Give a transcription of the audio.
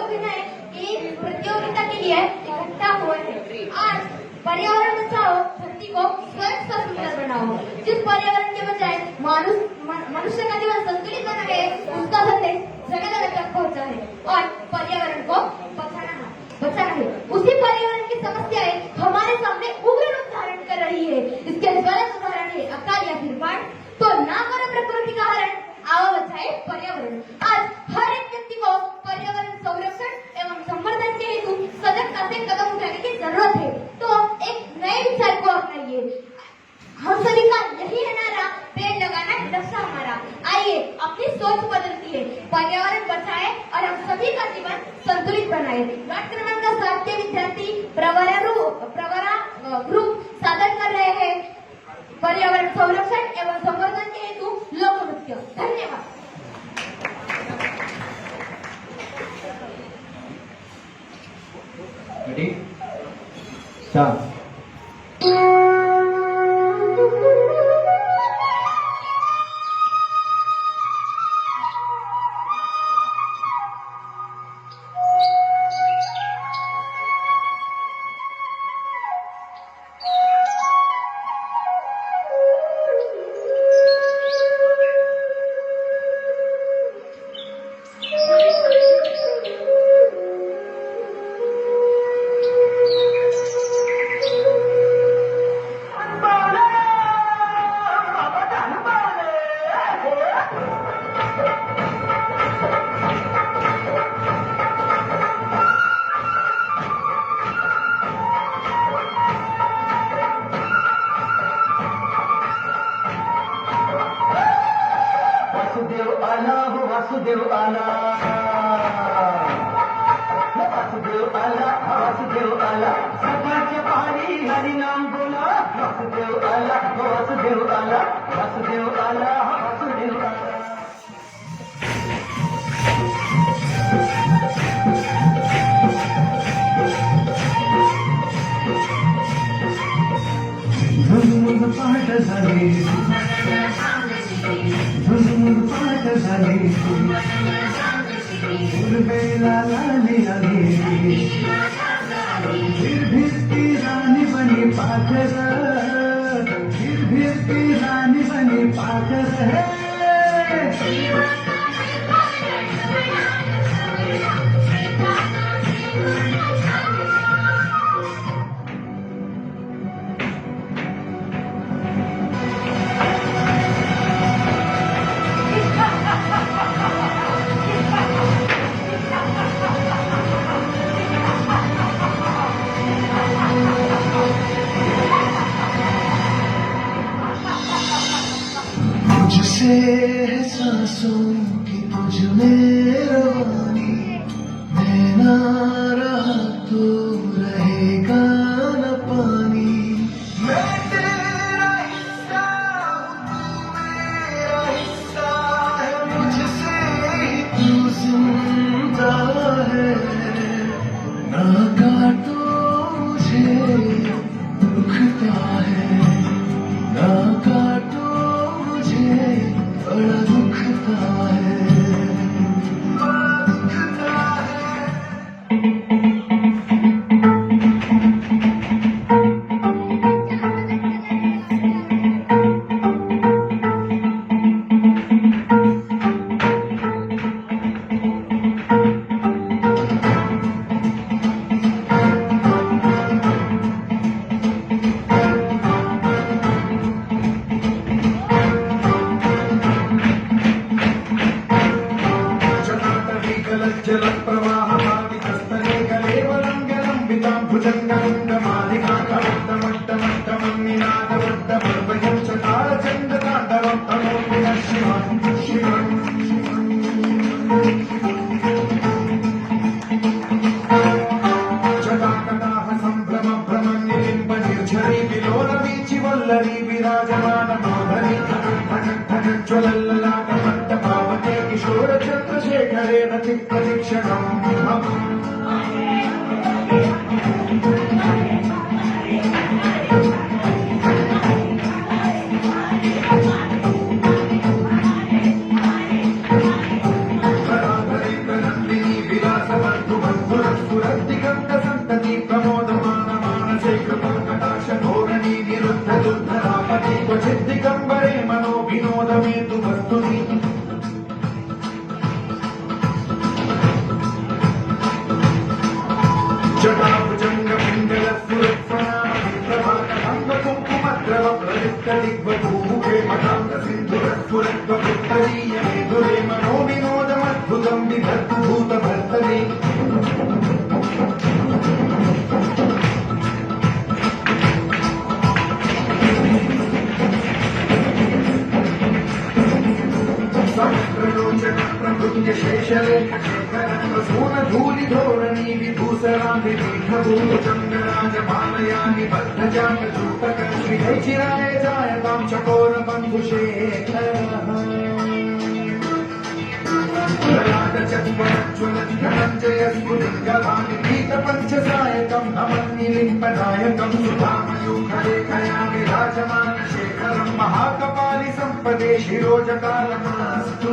अभिनय की प्रतियोगिता के लिए इकट्ठा हुए हैं। आज पर्यावरण बचाओ, धरती को स्वच्छ और सुंदर बनाओ। जिस पर्यावरण के बजाय मनुष्य का जीवन संतुलित बना है, उसका संदेश जगह जगह तक पहुंचा है और पर्यावरण को बचाना है। उसी पर्यावरण की समस्याएं हमारे सामने उग्र रूप धारण कर रही है। इसके ज्वलंत उदाहरण है अकाल या फिर बाढ़। तो ना करो प्रकृति का हरण, आओ बचाए पर्यावरण। आज हर एक व्यक्ति को पर्यावरण संरक्षण एवं संवर्धन के हेतु सजगता से कदम उठाने की जरूरत है। तो एक नए विचार को अपनाइए। हम सभी का यही है नारा, पेड़ लगाना लक्ष्य हमारा। आइए अपनी सोच बदलती है, पर्यावरण बचाए और हम सभी का जीवन संतुलित बनाए। वार्ड क्रमांक 7 के विद्यार्थी प्रवरा ग्रुप सादर कर रहे हैं पर्यावरण संरक्षण एवं संवर्धन के हेतु लोक नृत्य। धन्यवाद। Ready? Start. वासुदेव आला, वासुदेव आला, वासुदेव आला, सकाळच्या पहाडी हरिनाम बोला। वासुदेव आला, वासुदेव आला, वासुदेव आला, वासुदेव आला। झुंझुन पाठ झाली, झुंझुन पाठ झाली, उर्वेला लाली आली, फिर फिरती राणी बनी पाखर, फिर फिरती राणी बनी पाखर। तुझसे है सांसों की तुझ में रवानी, मैं ना रहा तो रहेगा न पानी। मैं तेरा हिस्सा हूँ, तू मेरा हिस्सा है, मुझसे ही तू जिंदा है। ना काटो मुझे दुखता है, ना काटो बड़ा दुखता है, बड़ा दुखता है। जलप्रवाहमादितस्तरे कलेवरङ्गलम्बितां भुजङ्गलिङ्गमालिकाकवट्टमट्टमट्टमन्निनादवट्टपर्वयं चकारचण्डताण्डवं तनोति नः शिवं शिवं। जटाकटाः सम्भ्रमभ्रमन्निलिम्ब निर्झरी विलोलवीचिवल्लरी विराजमानमोहरी ज्वलल्ललाटमट्टपावते किशोरचन्द्रशेखरेण चित्तदीक्षणम्। विलासवधु ధోరణి ప్రమోదమాన మానసే కృపాకటాశ ధోరణి నిరుద్ధ దుర్ధరాపతి క్వచిత్ దిగంబరే మనో వినోదమేతు వస్తుని జటాభుజంగ పింగళ స్ఫురత్వనామ విప్రభాత భంగ కుంకుమద్రవ ప్రయుక్త దిగ్వధూముఖే మఠాంగ సింధుర స్ఫురత్వ పుత్తరీయ మేధురే మనో వినోదమద్భుతం విధత్తు భూత భర్తరే సహస్రలోచన ప్రకృత్య శేషలేఖ శేఖరూన ధూళి ధోరణి విభూసరామి పీఠభూచంగరాజ మాలయాని బద్ధజాంగ చూతక శ్రీచిరాయ జాయతాం చకోర బంధుశేఖర ధనంజయ స్ఫులింగలాని గీత పంచసాయకం నమన్నిలింపదాయకం సుధామయూఖలేఖయా విరాజమాన శేఖరం మహాకపాలి సంపదే శిరోజకాలమాస్తు